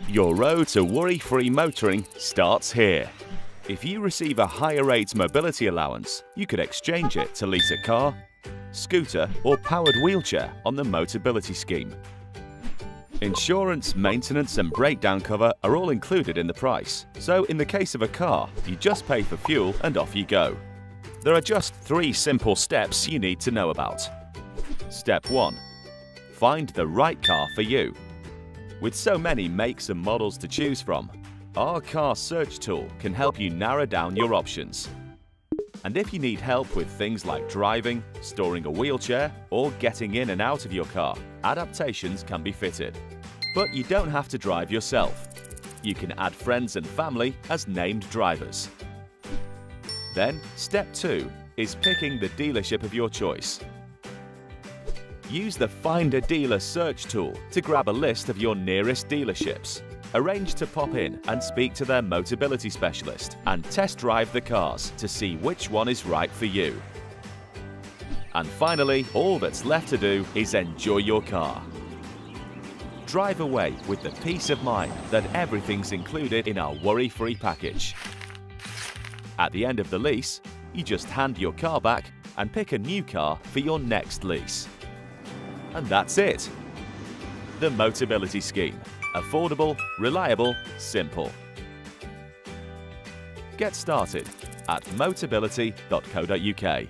Your road to worry-free motoring starts here. If you receive a higher rate mobility allowance, you could exchange it to lease a car, scooter or powered wheelchair on the Motability Scheme. Insurance, maintenance and breakdown cover are all included in the price, so in the case of a car, you just pay for fuel and off you go. There are just 3 simple steps you need to know about. Step 1. Find the right car for you. With so many makes and models to choose from, our car search tool can help you narrow down your options. And if you need help with things like driving, storing a wheelchair, or getting in and out of your car, adaptations can be fitted. But you don't have to drive yourself. You can add friends and family as named drivers. Then, step 2 is picking the dealership of your choice. Use the Find a Dealer search tool to grab a list of your nearest dealerships. Arrange to pop in and speak to their Motability specialist and test drive the cars to see which one is right for you. And finally, all that's left to do is enjoy your car. Drive away with the peace of mind that everything's included in our worry-free package. At the end of the lease, you just hand your car back and pick a new car for your next lease. And that's it. The Motability Scheme. Affordable, reliable, simple. Get started at motability.co.uk.